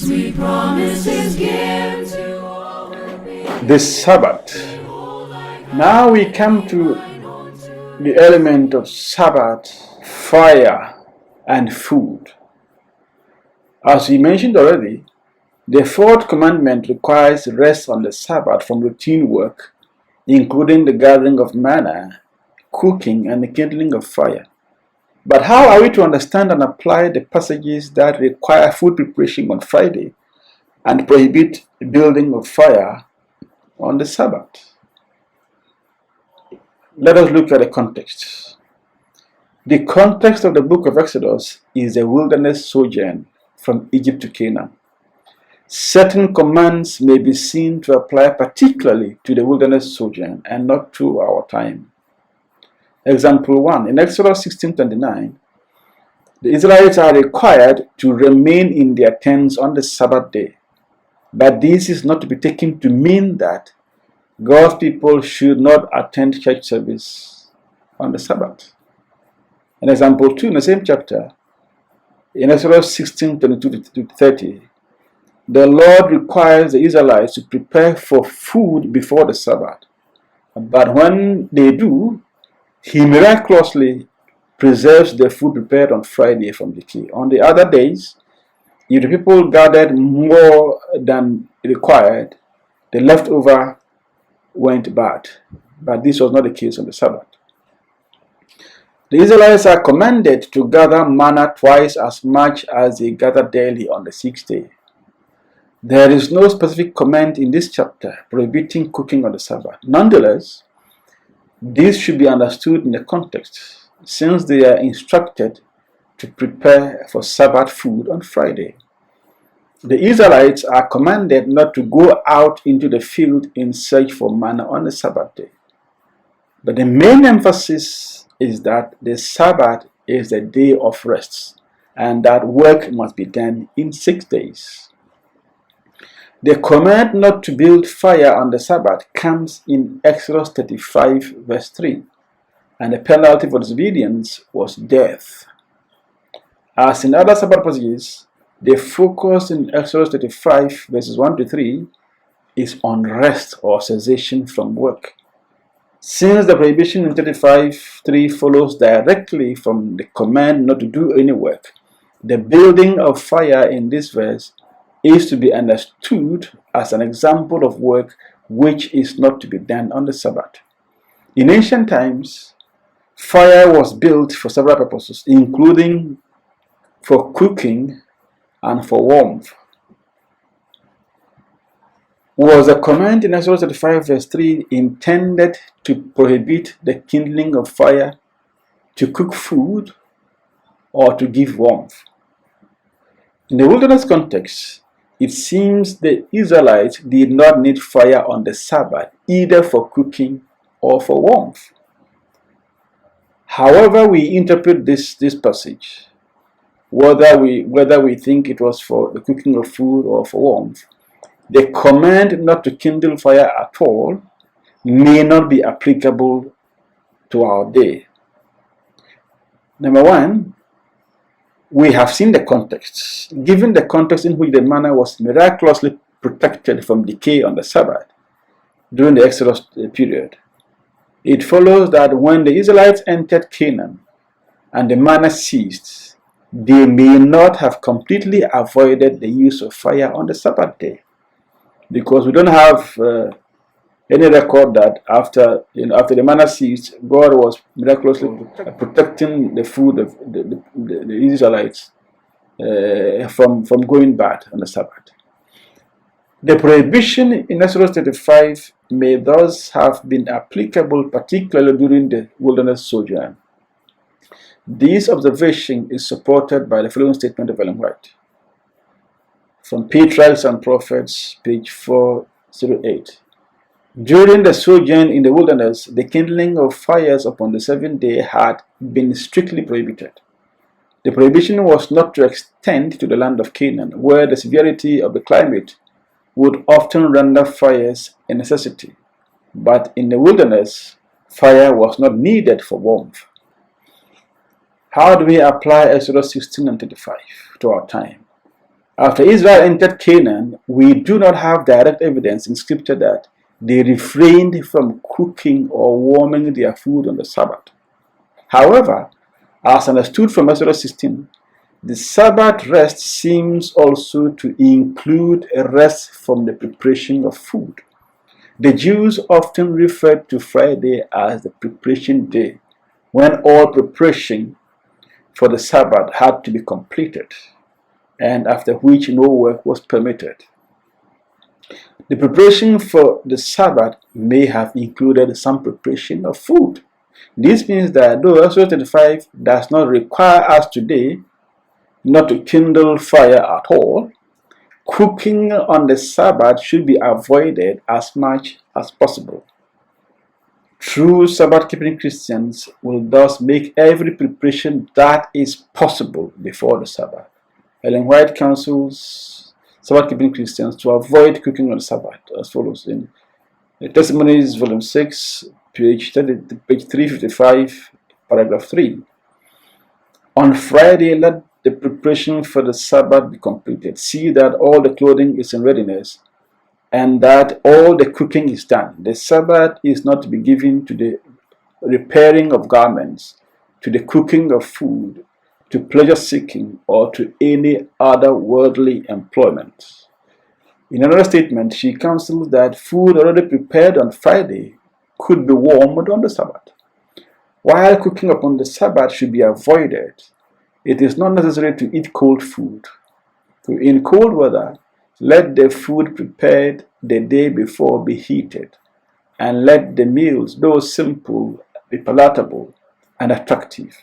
Sweet promises give to all who believe. The Sabbath. Now we come to the element of Sabbath, fire, and food. As we mentioned already, the Fourth Commandment requires rest on the Sabbath from routine work, including the gathering of manna, cooking, and the kindling of fire. But how are we to understand and apply the passages that require food preparation on Friday and prohibit the building of fire on the Sabbath? Let us look at the context. The context of the book of Exodus is a wilderness sojourn from Egypt to Canaan. Certain commands may be seen to apply particularly to the wilderness sojourn and not to our time. Example 1. In Exodus 16:29, the Israelites are required to remain in their tents on the Sabbath day. But this is not to be taken to mean that God's people should not attend church service on the Sabbath. In example 2, in the same chapter, in Exodus 16:22-30, the Lord requires the Israelites to prepare for food before the Sabbath. But when they do, He miraculously preserves the food prepared on Friday from decay. On the other days, if the people gathered more than required, the leftover went bad. But this was not the case on the Sabbath. The Israelites are commanded to gather manna twice as much as they gather daily on the sixth day. There is no specific command in this chapter prohibiting cooking on the Sabbath. Nonetheless, this should be understood in the context, since they are instructed to prepare for Sabbath food on Friday. The Israelites are commanded not to go out into the field in search for manna on the Sabbath day. But the main emphasis is that the Sabbath is the day of rest, and that work must be done in 6 days. The command not to build fire on the Sabbath comes in Exodus 35 verse 3, and the penalty for disobedience was death. As in other Sabbath passages, the focus in Exodus 35 verses 1-3 is on rest or cessation from work. Since the prohibition in 35:3 follows directly from the command not to do any work, the building of fire in this verse is to be understood as an example of work which is not to be done on the Sabbath. In ancient times, fire was built for several purposes, including for cooking and for warmth. Was the command in Exodus 35 verse 3 intended to prohibit the kindling of fire, to cook food, or to give warmth? In the wilderness context, it seems the Israelites did not need fire on the Sabbath, either for cooking or for warmth. However we interpret this passage, whether we think it was for the cooking of food or for warmth, the command not to kindle fire at all may not be applicable to our day. Number one, we have seen the context. Given the context in which the manna was miraculously protected from decay on the Sabbath during the Exodus period, it follows that when the Israelites entered Canaan and the manna ceased, they may not have completely avoided the use of fire on the Sabbath day, because we don't have any record that after the manna ceased, God was miraculously protecting the food of the Israelites from going bad on the Sabbath. The prohibition in Exodus 35 may thus have been applicable particularly during the wilderness sojourn. This observation is supported by the following statement of Ellen White from Patriarchs and Prophets, page 408. During the sojourn in the wilderness, the kindling of fires upon the seventh day had been strictly prohibited. The prohibition was not to extend to the land of Canaan, where the severity of the climate would often render fires a necessity. But in the wilderness, fire was not needed for warmth. How do we apply Exodus 16 and 35 to our time? After Israel entered Canaan, we do not have direct evidence in Scripture that they refrained from cooking or warming their food on the Sabbath. However, as understood from Exodus 16, the Sabbath rest seems also to include a rest from the preparation of food. The Jews often referred to Friday as the preparation day, when all preparation for the Sabbath had to be completed, and after which no work was permitted. The preparation for the Sabbath may have included some preparation of food. This means that though Exodus 35 does not require us today not to kindle fire at all, cooking on the Sabbath should be avoided as much as possible. True Sabbath-keeping Christians will thus make every preparation that is possible before the Sabbath. Ellen White counsels Sabbath-keeping Christians to avoid cooking on the Sabbath as follows in Testimonies, Volume 6, page 355, paragraph 3. On Friday, let the preparation for the Sabbath be completed. See that all the clothing is in readiness and that all the cooking is done. The Sabbath is not to be given to the repairing of garments, to the cooking of food, to pleasure seeking, or to any other worldly employment. In another statement, she counsels that food already prepared on Friday could be warmed on the Sabbath. While cooking upon the Sabbath should be avoided, it is not necessary to eat cold food. So in cold weather, let the food prepared the day before be heated, and let the meals, though simple, be palatable and attractive.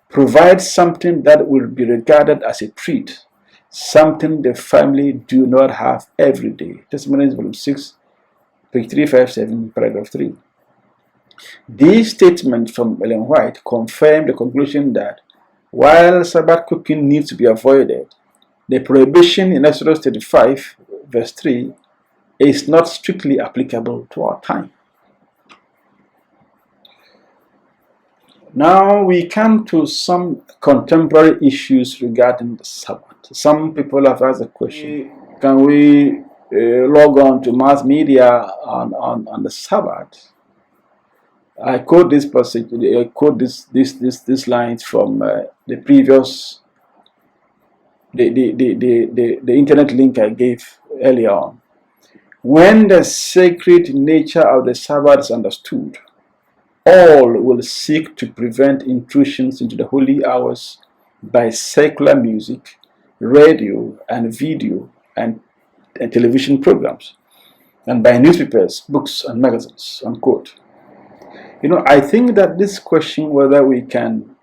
Provide something that will be regarded as a treat, something the family do not have every day. Testimonies, Volume 6, page 357, paragraph 3. These statements from Ellen White confirm the conclusion that while Sabbath cooking needs to be avoided, the prohibition in Exodus 35, verse 3, is not strictly applicable to our time. Now we come to some contemporary issues regarding the Sabbath. Some people have asked the question, can we log on to mass media on the Sabbath? I quote this passage, I quote this lines from the previous, the internet link I gave earlier on. When the sacred nature of the Sabbath is understood, all will seek to prevent intrusions into the holy hours by secular music, radio and video and television programs, and by newspapers, books and magazines, unquote. I think that this question whether we can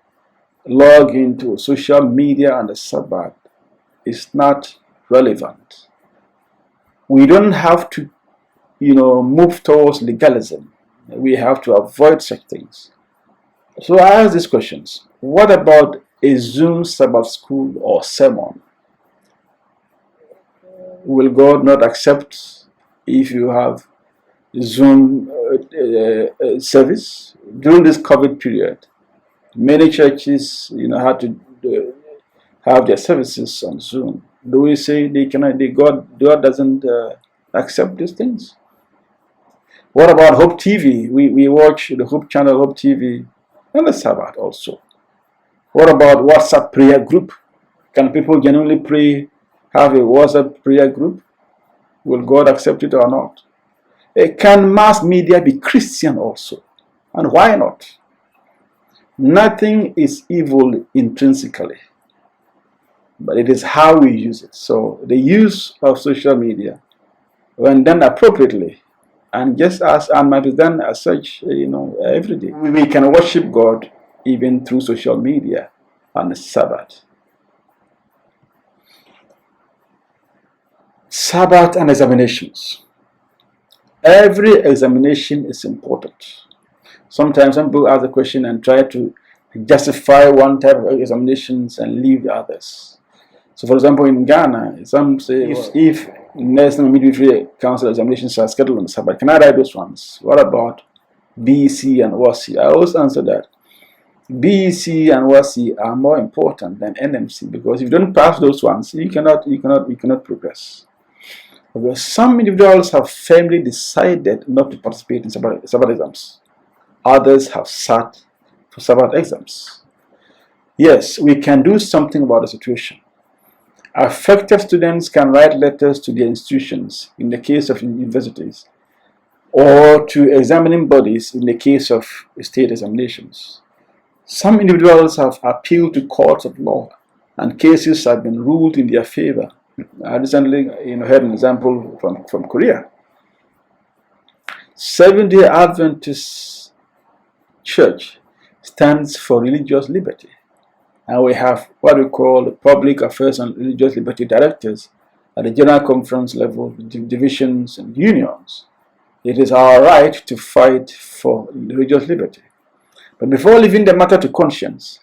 log into social media on the Sabbath is not relevant. We don't have to, move towards legalism. We have to avoid such things. So I ask these questions. What about a Zoom Sabbath school or sermon? Will God not accept if you have Zoom service? During this COVID period, many churches, had to have their services on Zoom. Do we say they cannot? God doesn't accept these things? What about Hope TV? We watch the Hope channel, Hope TV, on the Sabbath also. What about WhatsApp prayer group? Can people genuinely pray, have a WhatsApp prayer group? Will God accept it or not? Can mass media be Christian also? And why not? Nothing is evil intrinsically, but it is how we use it. So the use of social media, when done appropriately, and just as and might be done as such, every day, we can worship God even through social media on the Sabbath. Sabbath and examinations. Every examination is important. Sometimes some people ask the question and try to justify one type of examinations and leave the others. So, for example, in Ghana, some say if National Midwifery Council examinations are scheduled on the Sabbath, can I write those ones? What about BC and WASI? I always answer that BEC and WASI are more important than NMC, because if you don't pass those ones, you cannot progress. Because some individuals have firmly decided not to participate in Sabbath exams. Others have sat for Sabbath exams. Yes, we can do something about the situation. Affected students can write letters to their institutions in the case of universities, or to examining bodies in the case of state examinations. Some individuals have appealed to courts of law, and cases have been ruled in their favor. I recently heard an example from Korea. Seventh-day Adventist Church stands for religious liberty. And we have what we call the Public Affairs and Religious Liberty Directors at the General Conference level, divisions and unions. It is our right to fight for religious liberty. But before leaving the matter to conscience,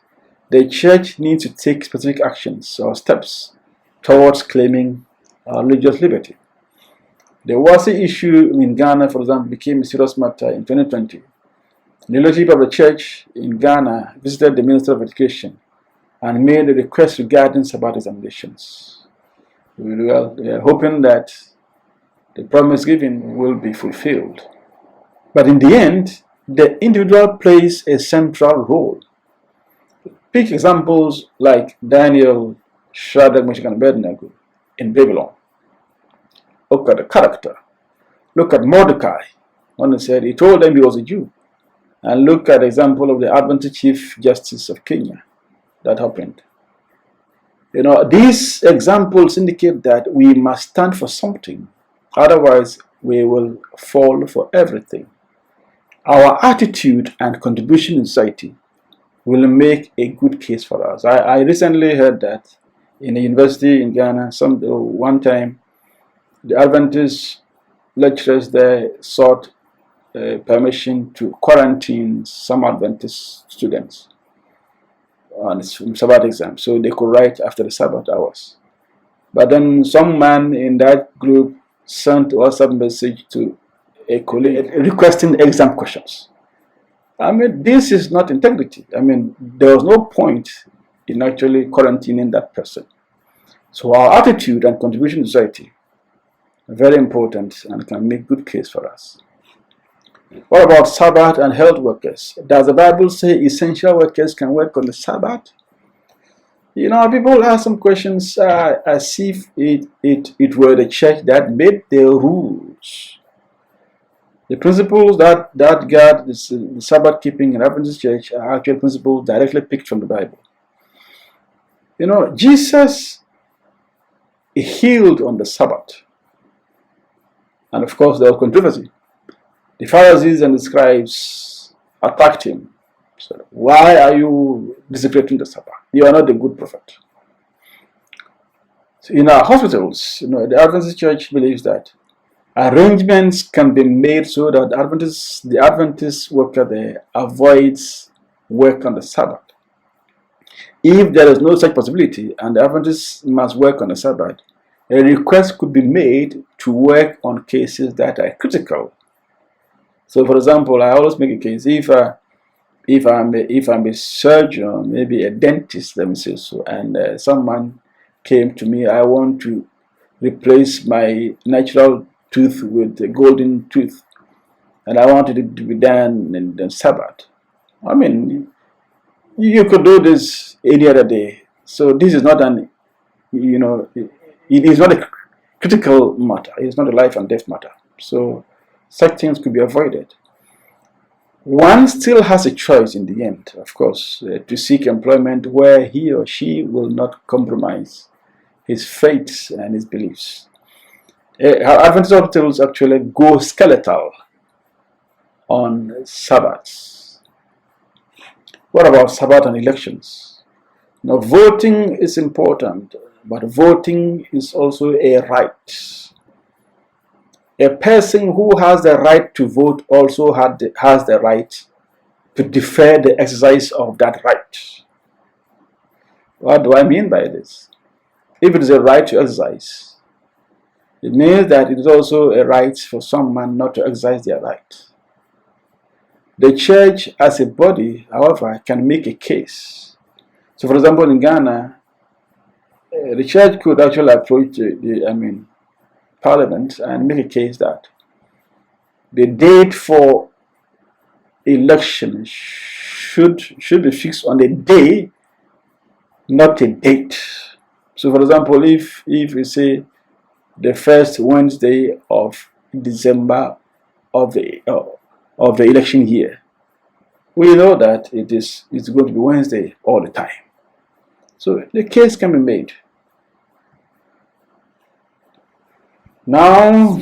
the church needs to take specific actions or steps towards claiming religious liberty. The WASI issue in Ghana, for example, became a serious matter in 2020. The leadership of the church in Ghana visited the Minister of Education and made a request regarding Sabbath examinations. We are hoping that the promise given will be fulfilled. But in the end, the individual plays a central role. Pick examples like Daniel, Shadrach, Meshach, and Abednego in Babylon. Look at the character. Look at Mordecai. One said he told them he was a Jew. And look at the example of the Adventist Chief Justice of Kenya. That happened. These examples indicate that we must stand for something. Otherwise, we will fall for everything. Our attitude and contribution in society will make a good case for us. I recently heard that in a university in Ghana, one time, the Adventist lecturers there sought permission to quarantine some Adventist students on Sabbath exam, so they could write after the Sabbath hours. But then some man in that group sent a WhatsApp message to a colleague requesting exam questions. This is not integrity. There was no point in actually quarantining that person. So our attitude and contribution to society are very important and can make good case for us. What about Sabbath and health workers? Does the Bible say essential workers can work on the Sabbath? People ask some questions as if it were the church that made the rules. The principles that guard the Sabbath keeping in Adventist church are actual principles directly picked from the Bible. Jesus healed on the Sabbath. And of course, there was controversy. The Pharisees and the scribes attacked him. Said, "Why are you desecrating the Sabbath? You are not a good prophet." So in our hospitals, the Adventist church believes that arrangements can be made so that the Adventist worker there avoids work on the Sabbath. If there is no such possibility and the Adventist must work on the Sabbath, a request could be made to work on cases that are critical. So, for example, I always make a case if I'm a surgeon, maybe a dentist, let me say so, and someone came to me, I want to replace my natural tooth with a golden tooth, and I wanted it to be done in the Sabbath. You could do this any other day. So this is not it is not a critical matter. It's not a life and death matter. So such things could be avoided. One still has a choice in the end, of course, to seek employment where he or she will not compromise his faith and his beliefs. Adventist hospitals actually go skeletal on Sabbaths. What about Sabbath and elections? Now, voting is important, but voting is also a right. A person who has the right to vote also has the right to defer the exercise of that right. What do I mean by this? If it is a right to exercise, it means that it is also a right for someone not to exercise their right. The church as a body, however, can make a case. So, for example, in Ghana, the church could actually approach Parliament and make a case that the date for election should be fixed on a day, not a date. So, for example, if we say the first Wednesday of December of the election year, we know that it's going to be Wednesday all the time. So the case can be made. Now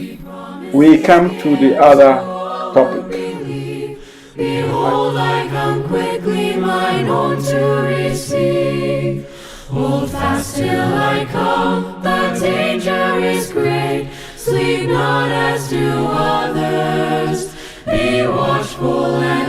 we come to the other topic. Behold, I come quickly, mine own to receive. Hold fast till I come, the danger is great. Sleep not as do others, be watchful and